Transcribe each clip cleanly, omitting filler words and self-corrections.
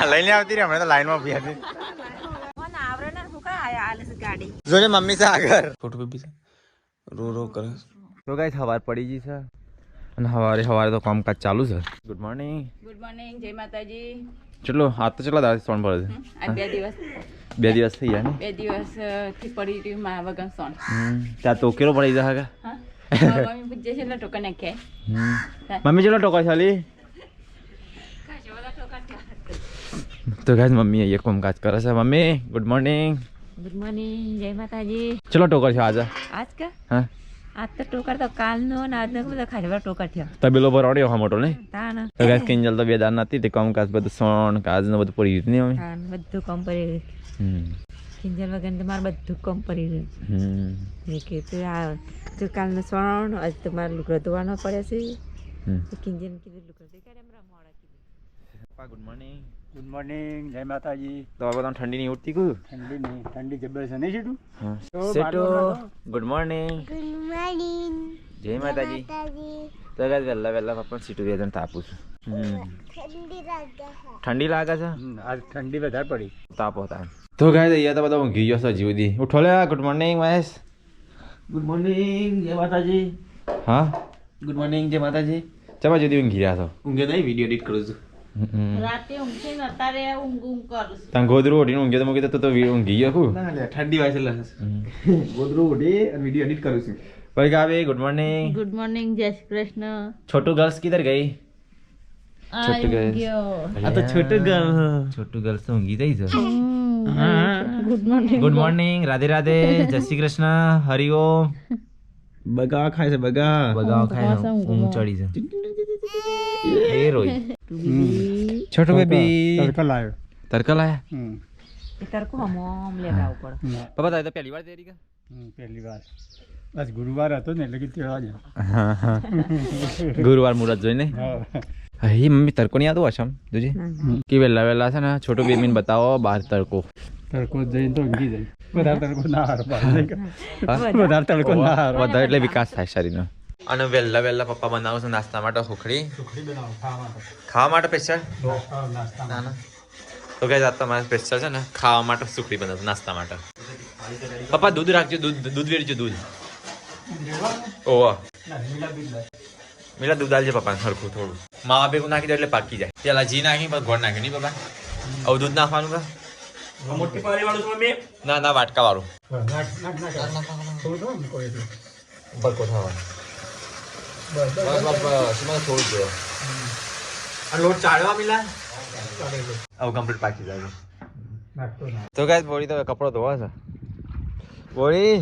લઈને આવતી રે હમણાં તો લાઈનમાં ઉભી હતી જોજે મમ્મી છે આગળ ફોટો બેબી છે રો કરે તો ગાઈસ સવાર પડી ગઈ છે અને સવારે તો કામકાજ ચાલુ છે ગુડ મોર્નિંગ જય માતાજી ચલો આ તો ચલો દાદી સોન પડે છે બે દિવસ થઈ ગયા ને 2 દિવસ થી પડી રહ્યું માં વગર સોન ત્યાં તો કેલો પડી જાય હા મમ્મી પૂછે છે એટલે ટોકન નાખ્યા મમ્મી ચલો ટોકા ચાલી તો ગાઈસ મમ્મી અહીંયા કામકાજ કરે છે મમ્મી ગુડ મોર્નિંગ જય માતાજી ચલો ટોકર છે આજે આજ કે હા આજ તો ટોકર તો કાલનો ને આજનો બધો ખાલી ટોકર થયો તબેલો ભરાડ્યો હા મોટો ને તાન તો ગાઈસ કિંજલ તો બે દાન નથી તે કામકાજ બધું સોણ કાજ ને બધું પડી ગયું ને મમ્મી હા બધું કામ પડી ગયું કિંજલ વગર તો મારે બધું કામ પડી ગયું મેં કીધું આ તો કાલનો સોણ આજ તો મારે લુગડો ધોવાનો પડે છે કિંજલ કીધું લુગડો ધોઈ કાઢે હમણાં મોડા કીધું ગુડ મોર્નિંગ ગુડ મોર્નિંગ જય માતાજી તો બધા ઠંડી ની ઉઠતી કું ઠંડી નહીં ઠંડી જબર છે નહીં સીટું સેટો ગુડ મોર્નિંગ જય માતાજી તો ગાઈસ વહેલા પપ્પા સીટું બે જણ તાપું છું ઠંડી લાગે છે આજ ઠંડી વધારે પડી તાપો તાપ તો ગાઈસ અહીંયા તો બધા ઊંઘી ગયો છે જીવદી ઉઠો લે good morning Mahesh good morning જય માતાજી હા ગુડ મોર્નિંગ જય માતાજી ચમા જુદી ઊંઘી રહ્યા છો ઊંઘે નહીં વિડીયો એડિટ કરું છું રાતે ઊંઘે ને અત્યારે ઊંઘ કરું તાન ગોદરું ઓઢીને ઊંઘ્યો તો મૂકી તો ઊંઘી ગયો કું ના લે ઠંડી વાય છે ગોદરું ઉડી અને વિડીયો એડિટ કરું છું ભાઈ ગાવે ગુડ મોર્નિંગ ગુડ મોર્નિંગ જય શ્રી કૃષ્ણ छोटू गर्ल्स किधर गई छोटू गर्ल्स આ તો છોટું ગર્લ छोटू गर्ल्स तो ઊંઘી ગઈ છે good morning good morning Radhe Radhe જય શ્રી કૃષ્ણ હરિઓમ બગા ખાય છે બગા બગાવ ખાય ઊંઘ ચડી છે એ રોઈ छोटू बेबी તડકો લાવ્યો તડકા લાયા તરકો હમોમ લેવા ઉપર પાપા તારે તો પહેલી વાર દેરી કા પહેલી વાર બસ ગુરુવાર હતો ને એટલે કે તેવા જ ગુરુવાર મુહૂર્ત જોઈને હા એ મમ્મી તડકો નહીં આવતો અસમ જોજી કે વહેલા છે ને છોટો બેબીને બતાવો બહાર તડકો તડકો જઈને તો ઊંઘી જાય વધારે તડકો ના હારો વધારે તડકો ના હારો વધારે એટલે વિકાસ થાય શરીરનો અને વહેલા પપ્પા બનાવું છે નાસ્તા માટે સુખડી બનાવો ખાવા માટે સ્પેશિયલ નાસ્તા ના ના તો કઈ જાત તમારે સ્પેશિયલ છે ને ખાવા માટે સુખડી બનાવશે નાસ્તા માટે પપ્પા દૂધ રાખજો દૂધ વેરજો દૂધ ઓવા મિલા દૂધ આલજે પપ્પા સરખું થોડું માવા ભેગું નાખી દે એટલે પાકી જાય પેલા ઘી નાખી પછી ગોળ નાખી નહીં પપ્પા આવું દૂધ નાખવાનું કા મોટી પારી વાળું છું મમ્મી ના ના વાટકા વાળું ભરકો થવાનું બસ થોડું જોયો અને લોટ ચાળવા મિલા આવું કમ્પ્લીટ પાકી જાય તો ગાઈસ બોડી તો કપડો ધોવા છે બોડી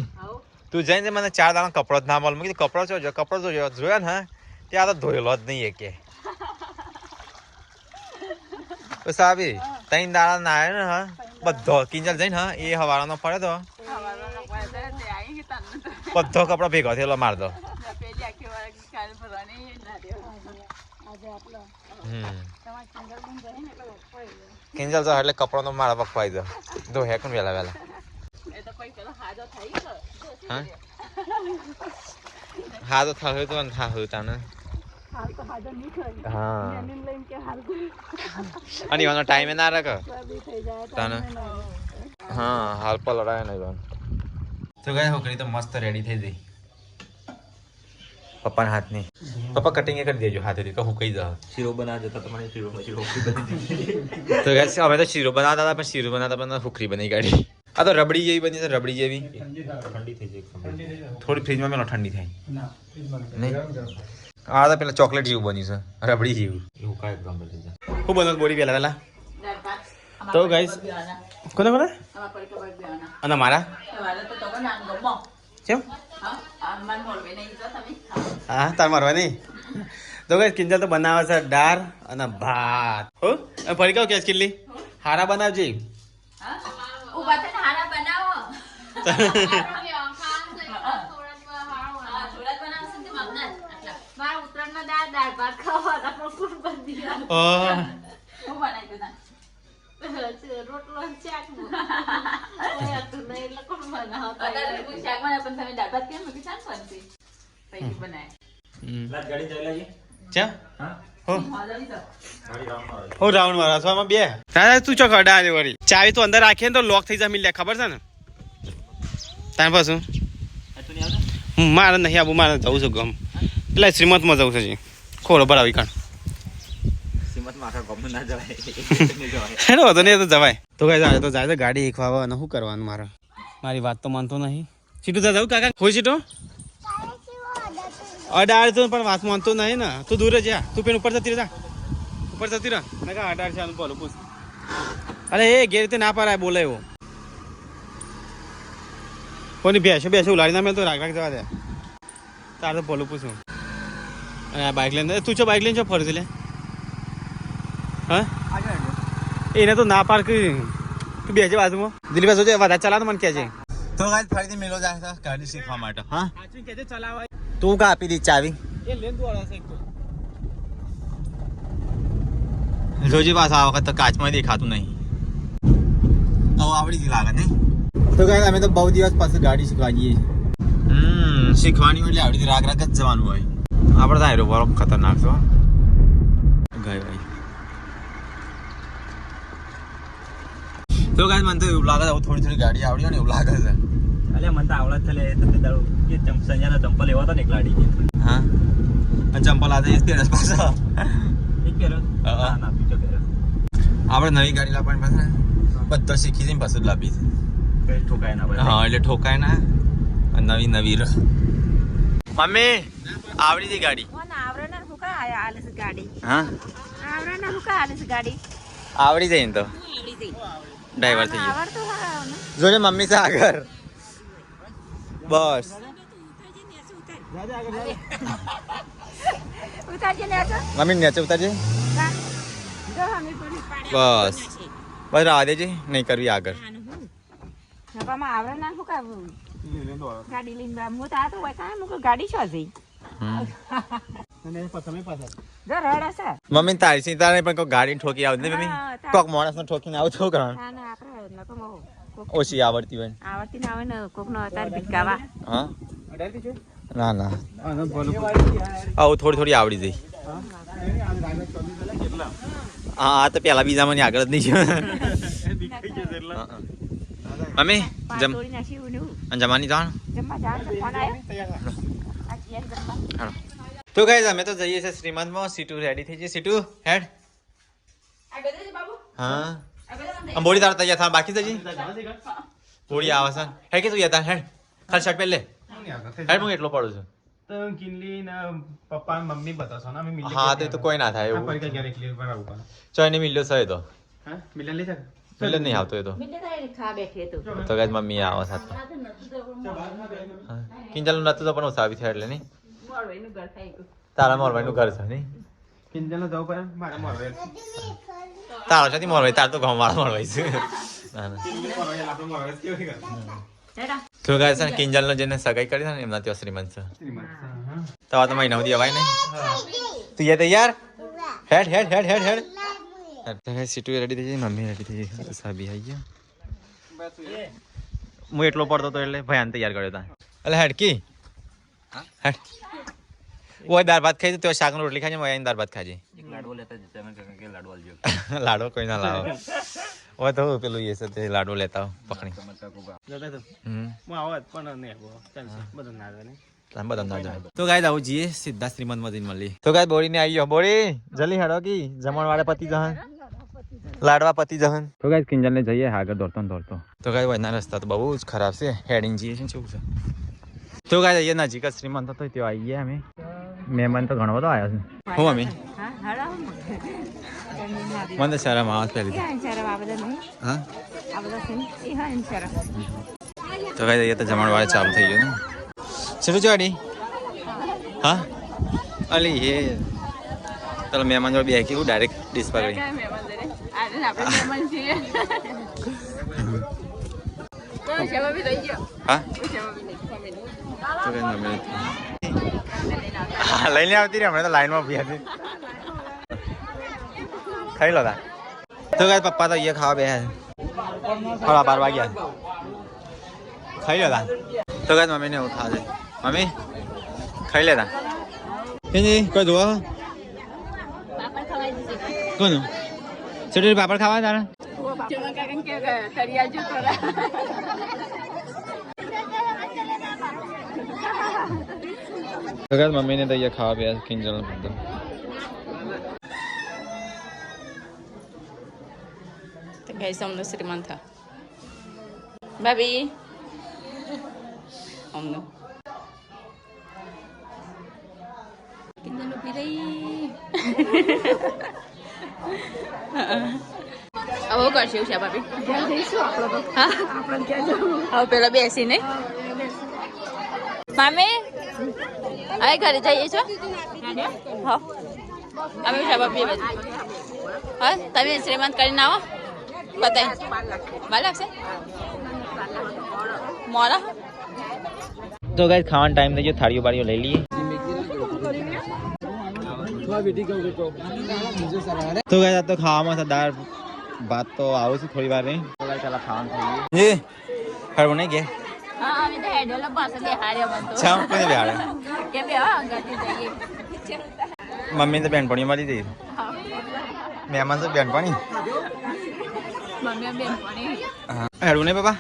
તું જઈને મને 4 દાડા કપડો જ ના મળે મેં કીધું કપડો જો કપડો જોયો ને હા ત્યાં તો ધોયેલો જ નહીં કે તો સાબી 3 દાડા નાય ને હા બધો કિંજલ જઈને હા એ હવારાનો પડે તો બધો કપડો ભેગો થયેલો માર દો કિંજલ તો એટલે કપડો નો મારા પકવાઈ દો દો હે કોણ વેલા હા તો થયું તો થયું તને હા અને એનો ટાઈમે ના રાખ તને હા હાલ પર લડાય નહીં તો ગયા છોકરી તો મસ્ત રેડી થઈ ગઈ પપ્પાના હાથની પપ્પા કટિંગ કરી દેજો હાથેથી કહું કઈ જાવ શીરો બનાવ જતા તમારે શીરો તો ગાઈસ અમે તો શીરો બનાવતા હતા પણ શીરો બનાવતા પણ સુખરી બની કાઢી આ તો રબડી જેવી બની છે રબડી જેવી ઠંડી થઈ જાય થોડી ફ્રીજમાં મેલો ઠંડી થાય નહીં આ તો પેલા ચોકલેટ જેવું બન્યું છે રબડી જેવું એવું કાંઈ ગમે થઈ જાય ખૂબ બનવું બોડી પહેલા તો ગાઈસ કોને અને મારા કેમ હા તાર મારવા નહીં તો ગાઈસ કિંજલ તો બનાવે છે દાળ અને ભાત હો ફરી કહું કેસ કિલ્લી હારા બનાવજે હું રાઉન્ડ મારા છો આમાં બે તારે તું ચોક અડા આજે વળી ચાવી તો અંદર રાખીએ ને તો લોક થઈ જાય મિલે ખબર છે ને તાર પાછું મારે નહીં આવું મારે જવું છું ગમ એટલે શ્રીમંતમાં જવું છે જી ખોડો ભરાવી કાણ હેલો હતો ને તો જવાય તો કઈ જાય તો જાય તો ગાડી શીખવા અને શું કરવાનું મારી વાત તો માનતો નહીં સીટું તા જવું કાકા હોય સીટો અડાર તો પણ વાત માનતો નહીં ને તું દૂર જા તું પેન ઉપર જતી જા ઉપર જતી રહે મેં કહા અડાર છે બોલો પૂછ અરે એ ઘેર રીતે ના પારાય બોલે એવો કોની બેસે ઉલાડી ના મેં તો રાખ જવા દે તારે તો બોલું પૂછું અને આ બાઇક લઈને તું છો બાઇક લઈને છો ફરતી લે હા એને તો ના પાર કરી તું બેસે બાજુમાં દિલ્હી બાજુ વધારે ચલા તો મને કહેજે તો ગાઈસ ફરીથી મેલો જાય ગાડી શીખવા માટે હા કહેજે ચલાવાય તું કા આપી દી ચાવી એ લેન તું અડા છે જોજી પાછા આ વખત તો કાચમાં દેખાતું નહીં હવે આવડી જ લાગે નહીં તો ગાઈસ અમે તો બહુ દિવસ પછી ગાડી શીખવા જઈએ છીએ શીખવાની એટલે આવડી રાગ રાગ જ જવાનું હોય આપણે તો આયરો બરો ખતરનાક છો ગાય ભાઈ તો ગાઈસ મને તો એવું લાગે છે થોડી ગાડી આવડી હોય ને એવું લાગે છે અલે મને તો આવડત થલે તો દાડો કે સંજાના ચંપલ એવા હતા ને એકલાડી હા અને ચંપલ આ એ પહેરસ પાછા એક પહેરો ના બીજો પહેરો આપણે નવી ગાડી લાવવાની પાછા બધા શીખી જઈને પાછું લાવી કઈ ઠોકાય ના ભાઈ હા એટલે ઠોકાય ના નવી મમ્મી આવડી હતી ગાડી આવરણ હું કા આલે છે ગાડી હા આવરણ હું કા આલે છે ગાડી આવડી જાય ને તો આવડી ગઈ ડ્રાઈવર થઈ ગયો આવડતું હા જોજે મમ્મી છે આગળ બસ ઉતારજે ને તો મમ્મી નીચે ઉતારજે જો અમે પડી બસ બસ રાહ દેજે નહીં કરવી આગળ નપામાં આવરણ ના હું કા ગાડી લઈને બા મો તા તો હોય કાય મુકો ગાડી છો જઈ જો રડ છે મમ્મી તારી સીતા નહીં પણ કોઈ ગાડી ઠોકી આવતી નહીં મમ્મી કોક માણસ ને ઠોકીને આવું થયું કરવાનું ના ના આપણે નકો મો ઓછી આવડતી હોય આવડતી ના આવે ને કોક નો અતાર ભીટકાવા હા ના ના આવું થોડી આવડી જઈ હા આ તો પેલા બીજા મને આગળ જ નહીં છે મમ્મી તોડી નાખી ઉનું જમાની જાણ જમવા જાણ તો ફોન આવ્યો આ ચેર જમવા તો ગાઈસ અમે તો જઈએ છે શ્રીમંતમાં સીટુ રેડી થઈ છે સીટુ હેડ આ ગદે બાબુ હા બોડી તાર તૈયાર થા બાકી જજી બોડી આવે છે હેડ કે તું યાર હેડ ખાલી શર્ટ પહેર લે હેડ હું એટલો પડું છું તો કિનલી ના પપ્પા મમ્મી બતાવશો ને અમે મિલી હા તો કોઈ ના થાય એવું પરીક્ષા ક્યારે ક્લિયર કરાવું પણ ચોય ને મિલ્યો છે તો હા મિલન લે છે મિલ્યો નહીં આવતો એ તો મિલે તારે ખા બેઠે તો તો ગાઈસ મમ્મી આવે સાથે કિંજલ નતું તો પણ ઉસાવી છે એટલે નહીં મોર એનું ઘર થઈ ગયું તારા મોરવાઈનું ઘર છે નહીં કિંજલ નો જવું પડે મારા મોરવે તારા સાથે મોરવાઈ તાર તો ગામ વાળા મોરવાઈ છે ના ના કિંજલ મોરવે આપણો મોરવે કેવી કરે હેડા તો ગાઈસ ને કિંજલ નો જેને સગાઈ કરી છે ને એમના ત્યાં શ્રીમંત છે તો આ તો મહિના સુધી અવાય નહીં તું યાર તૈયાર હેડ હેડ હેડ હેડ હેડ સીટુ રેડી થઈ ગઈ મમ્મી રેડી થઈ ગઈ સાબી આવી ગયા હું એટલો પડતો તો એટલે ભયાન તૈયાર કર્યો તા એટલે હેડ કી હેડ ઓય દાળ ભાત ખાઈ તો શાક રોટલી ખાજે મોય દાળ ભાત ખાજે લાડવો લેતા જતા મેં કે લાડવો આલજો લાડવો કોઈ ના લાવો ઓય તો પેલું એ છે તે લાડવો લેતા પકડી જતા તો હું આવત પણ નહીં આવો ચાલશે બધું ના આવે ને તો ગાય આવું જઈએ સીધા શ્રીમંત મદીન મળી તો ગાય બોડી ને આવી ગયો બોડી જલ્દી હેડો કી જમણ વાળા પતિ જહન લાડવા પતિ જહન તો ગાય કિંજલ ને જઈએ આગળ દોડતો તો ગાય વયના રસ્તા તો બહુ જ ખરાબ છે હેડિંગ જઈએ છે શું છે તો ગાય જઈએ નજીક જ શ્રીમંત હતો ત્યાં આવી ગયા અમે મહેમાન તો ઘણો બધો આવ્યો છે હું અમે હા હડા મને તો શરમ આવે પહેલી ક્યાં શરમ આ બધા નહીં હા આ બધા છે એ હા એમ શરમ તો ગાય જઈએ તો જમણ વાળા ચાલુ થઈ ગયું ને શું ચોડી હા અલી એ ચાલો મહેમાન જોડે બે કેવું ડાયરેક્ટ ડીશ પકડી હા લઈને આવતી રહી હમણાં તો લાઈનમાં ઉભી હતી ખાઈ લો તા તો કાંઈ પપ્પા તો અહીંયા ખાવા બે થોડા 12 વાગ્યા ખાઈ લો તા તો કાંઈ મમ્મીને એવું ખાશે મમ્મી ખાઈ લેતા કે કોઈ જોવા કોનું ચટણી પાપડ ખાવા તારા મમ્મીને તો અહીંયા ખાવા પીવા કિંજલ બધું ગાઈસ અમને શ્રીમંત થા ભાભી અમને કિંજલ ઉભી રહી હવે કરશે ઉષા ભાભી હવે પેલા બેસી નહીં મામી હવે ઘરે જઈએ છો હા અમે ઉષા ભાભી હા તમે શ્રીમંત કરીને આવો બતાવી બાર લાગશે મોડા તો ગાઈસ ખાવાનો ટાઈમ થઈ ગયો થાળીઓ બાળીઓ લઈ લઈએ તો ગાઈસ આ તો ખાવામાં છે દાળ ભાત તો આવું છું થોડી વાર નહીં ચાલો ખાવાનું ખાઈએ એ હરવું નહીં કે હા અમે તો હેડોલા પાસે બેહાડ્યો બનતો છામ કોને બેહાડે કે બે હા ગતી જઈએ મમ્મી તો બેનપણી મારી દઈ મહેમાન તો બેનપણી મમ્મી બેનપણી હા હરવું નહીં બાબા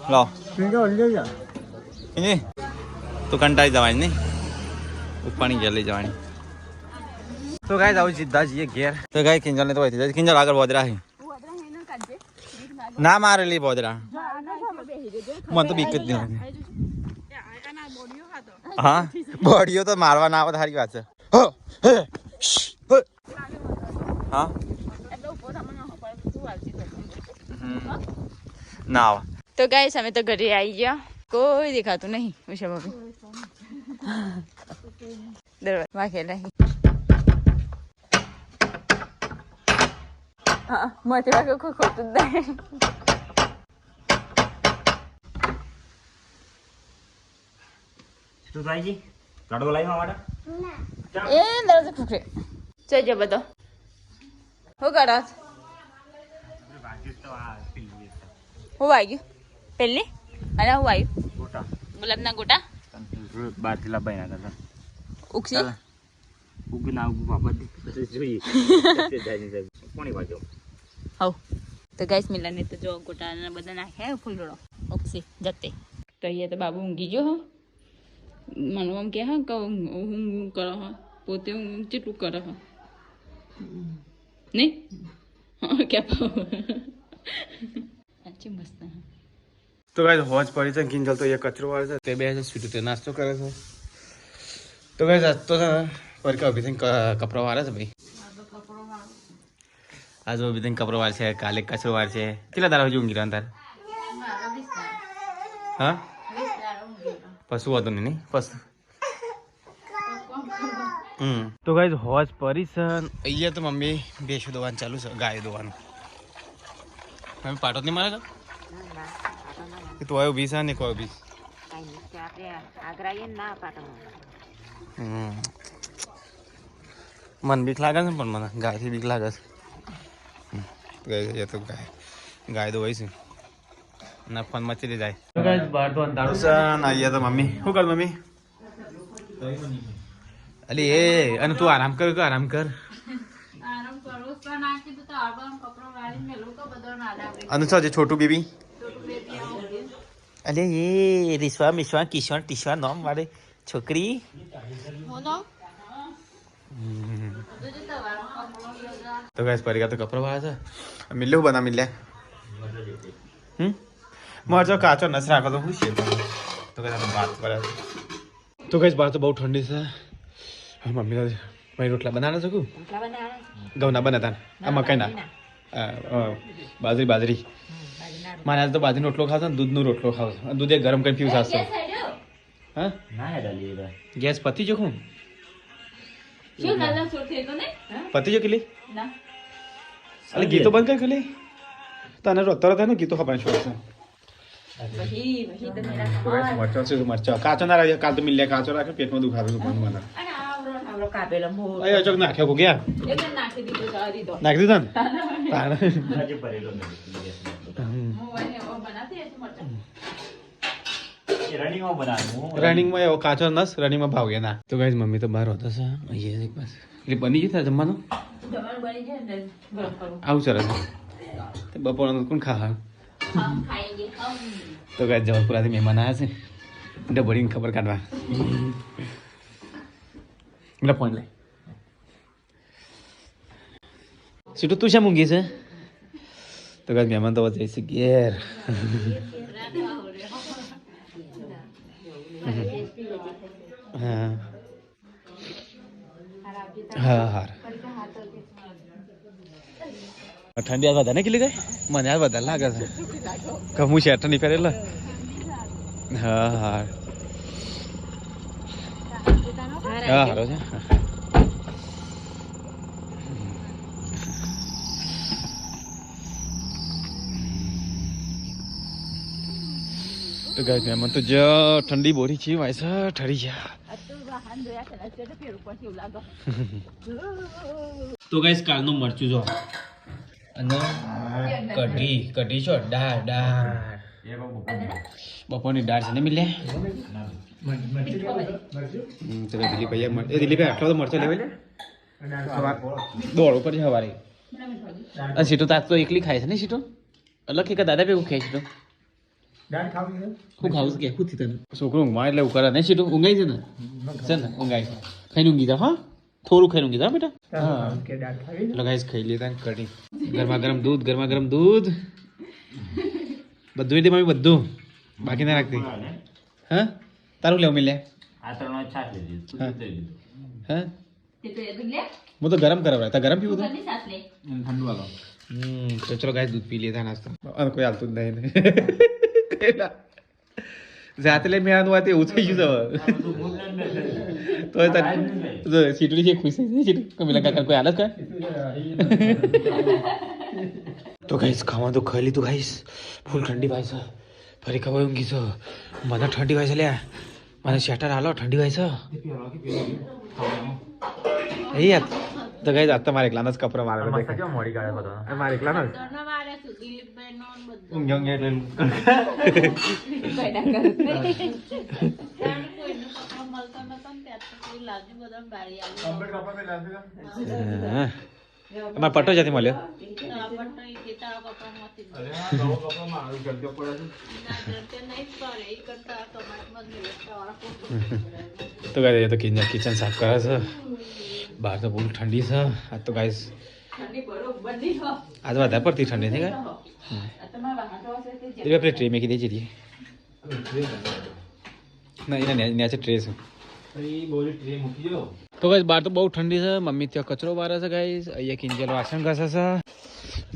લો એ તું કંટાળી જવાની નહીં ઉપરની જલ્દી જવાની તો ગાય આવું સીધા જઈએ ઘેર તો ગાય કિંજલ ને તો હોય કિંજલ આગળ બોદરા છે ના મારેલી બોદરા મને તો બીક જ નહીં હા બોડીઓ તો મારવા ના આવે તો સારી વાત છે હા ના આવે તો ગાઈસ અમે તો ઘરે આવી ગયા કોઈ દેખાતું નહીં ઉષા ભાભી દરવાજા વાગેલા હા મોટી વાગે કોઈ ખોટું જ નહીં તું થાય જી ગાડો લાવી મારા એ દરવાજો ખુખરે જજો બધો હું કરો હું વાગ્યું પેલી અને હું આવ્યું ગોટા ગુલાબના ગોટા બહારથી લાભાઈ ના હતા ઉગસી ઉગી ના ઉગું બાપા જોઈએ કોની બાજુ હવ તો ગાઈસ મિલાને તો જો ગોટાના બધા નાખ્યા ફૂલડો ઓક્સી જતે તો અહીંયા તો બાબુ ઊંઘી ગયો હો મને આમ કે હા ઊંઘ કરો હા પોતે ઊંઘ કેટલું કરે હા નહીં હા ક્યાં સાચી મસ્ત તો ગાય હોજ પડી છે કિંજલ તો એ કચરો વાળે છે તે બે સ્વીટું તે નાસ્તો કરે છે તો ગાય તો છે પરકા ઉભી થઈને કપડો વાળે છે ભાઈ આજ ઉભી થઈને કપડો વાળ છે કાલે કચરો વાળ છે કેટલા દાડા હજુ ઊંઘી રહ્યા તારે હા પશુ હતું નહીં પશુ તો ગાય હોજ પડી છે અહીંયા તો મમ્મી ભેંસો દોવાનું ચાલુ છે ગાય દોવાનું મમ્મી પાટો જ નહીં મારે તો આયો ઊભી છે ને કોઈ ઊભી મને બીક લાગે છે પણ મને ગાયથી બીક લાગે છે તો ગાય તો હોય છે ના ફોન મચી જાય તો ગાય બહાર તો અંધારું છે ને અહીંયા તો મમ્મી શું કર મમ્મી અલી એ અને તું આરામ કર આરામ કર અને શું છે છોટું બેબી અલે એ રિશ્વા મિશ્વા કિશ્વા ટીશ્વા નામ વાળે છોકરી તો ગેસ પડી ગયા તો કપડો વાળે છે મિલ્લે બના મિલ્લે મારે જો કાચો નસ રાખો તો હું છે તો કઈ વાત કરે તો કઈ બહાર તો બહુ ઠંડી છે હા મમ્મી ભાઈ રોટલા બનાવે શકું ઘઉંના બનાતા આ મકાઈના બાજરી મારે આજ તો બાજરીનો રોટલો ખાવ છે ને દૂધનો રોટલો ખાવ છે દૂધ એક ગરમ કરીને પીવું સાચું હા ગેસ પતી જો હું પતી જો કેટલી અરે ગીતો બંધ કર ખાલી તને તરત ને ગીતો ખબર છોડશે મરચો છે મરચો કાચો ના રાખે કાલ તો મિલે કાચો રાખે પેટમાં દુખાવે છે પણ મને અરે અચોક નાખ્યો ગયા નાખી દીધો ને રનિંગમાં એવો કાચો નસ રનિંગમાં ભાવ ગયા ના તો ગાઈસ મમ્મી તો બહાર હોતા છે અહીંયા એક પાસે એટલે બની જતા જમવાનું જમવાનું બની જાય ને ગરમ કરવું આવું સરસ તો બપોરનું કોણ ખા ખાઈ તો કાંઈ જબલપુરાથી મહેમાન આવ્યા છે ડબોડીને ખબર કાઢવા એટલે ફોન લે સીટું તું શા મૂંગી છે તો કાંઈ મહેમાન તો વધે છે ઘેર હા હા હાર ઠંડી આજ વધારે ને કેટલી ગઈ મને આજ વધારે લાગે છે કે હું શેટર નહીં પહેરેલો હા હા હા હારો છે તો ગાય મહેમાન તો જ ઠંડી બોરી છે વાય છે ઠરી ગયા તો ગાઈસ કાલનું મરચું જો અને કઢી છો દાળ બપોરની દાળ છે ને મિલે દિલીપ આટલો તો મરચો લેવા દોડ ઉપર છે સવારે અને સીટો તાક તો એકલી ખાય છે ને સીટો અલગ કે દાદા ભેગું ખાય સીટો હું ખાવું કે શું તને છોકરો ઊંઘમાં એટલે ઉકાળા નહીં સીટો ઊંઘાઈ છે ને ઊંઘાઈ ખાઈને ઊંઘી જા હા થોડું ખાઈને ઊંઘી જા બેટા હા એટલે ગાઈસ ખાઈ લેતા કઢી ગરમા ગરમ દૂધ બધું એટલે મમ્મી બધું બાકી ના રાખતી હા તારું લેવું મિલે હા હું તો ગરમ કરાવ તા ગરમ પીવું ઠંડુ વાળો તો ચલો ગાઈસ દૂધ પી લેતા નાસ્તો અને કોઈ હાલતું જ નહીં જાતે લઈ મેં આનું વાત એવું થઈ ગયું તો સીટડી છે ખુશ થઈ સીટ મિલા કાકા કોઈ હાલત કા તો ગાઈસ ખાવા તો ખાઈ લીધું ગાઈસ ફૂલ ઠંડી ભાઈ છે ફરી ખબર ઊંઘી છે મને ઠંડી ભાઈ છે લ્યા મને શેટર હાલો ઠંડી ભાઈ છે યાર તો ગાઈસ આ તમારે એકલાના જ કપડા મારે મોડી કાઢે બધા મારે એકલાના જ ઊંઘ એટલે અમારે પટ્ટો જતી મળ્યો તો ગાય તો કિચન સાફ કરે છે બહાર તો બહુ ઠંડી છે આજ તો ગાઈસ આજ વધારે પડતી ઠંડી નહીં ગાય આપણે ટ્રે મેં કીધી જઈએ ના એના ન્યાચે ટ્રે છે તો ગાઈસ બહાર તો બહુ ઠંડી છે મમ્મી ત્યાં કચરો વારે છે ગાઈસ અહીંયા કિંજલ વાસણ ઘસે છે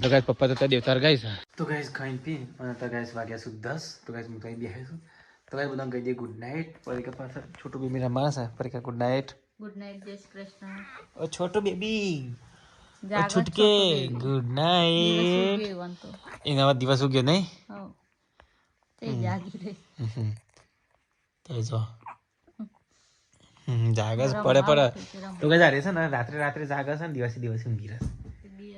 તો ગાઈસ પપ્પા તો ત્યાં દેવતાર ગાય છે તો ગાઈસ ખાઈને પી અને તો ગાઈસ વાગ્યા સુધી 10 તો ગાઈસ હું ત્યાં બેસે છું તો ગાઈસ બધાને કહી દઈએ ગુડ નાઇટ પરીકા પાછળ છોટું બેબી રમાડે છે પરીકા ગુડ નાઇટ જય શ્રી કૃષ્ણ ઓ છોટો બેબી છૂટકે ગુડ નાઇટ એના દિવસ ઉગ્યો નહીં તે જો જાગસ પડે તો કે જારે છે ને રાત્રે જાગસ ને દિવસે ઊંઘી રહે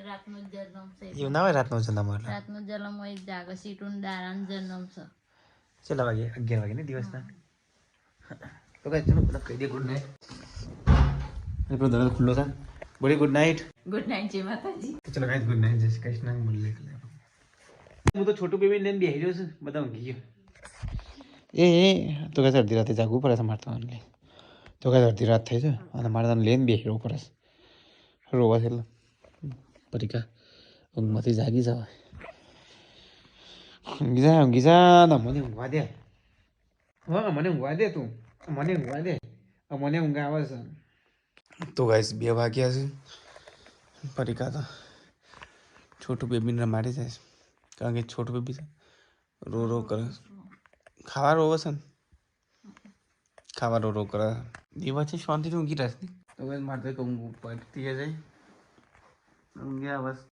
રાતનો જન્મ છે એવું ના હોય રાતનો જન્મ એટલે રાતનો જન્મ હોય જાગે સીટુન દારાન જન્મ છે કેટલા વાગે 11 વાગે ને દિવસના તો કઈ ચલો પેલા કહી દે ગુડ નાઇટ અને પેલો દરવાજો ખુલ્લો છે બોલી ગુડ નાઇટ જય માતાજી ચલો ગાઈસ ગુડ નાઇટ જય શ્રી કૃષ્ણ મળીએ હું તો છોટું બેબી લઈને બેહી રહ્યો છું બધા ઊંઘી ગયો એ તો કઈ અડધી રાતે જાગવું પડે છે મારે તમને તો કઈ અડધી રાત થઈ છે અને મારે તને લઈને બેસી રહેવું પડે છે રોવા છે એટલે પરીકા ઊંઘમાંથી જાગી જવાય ઊંઘી જા ના મને ઊંઘવા દે હા મને ઊંઘવા દે તું મને ઊંઘવા દે મને ઊંઘ આવે છે તો ગાઈસ 2 વાગ્યા છે પરીકા તો છોટું બેબીને રમાડી જાય કારણ કે છોટું બેબી છે રો કરે ખાવા રોવે છે ને ખાવા રો કરે દિવસથી શાંતિથી ઊંઘી રહેશે તો ગાઈસ મારે તો ઊંઘ પડતી જાય ઊંઘ્યા બસ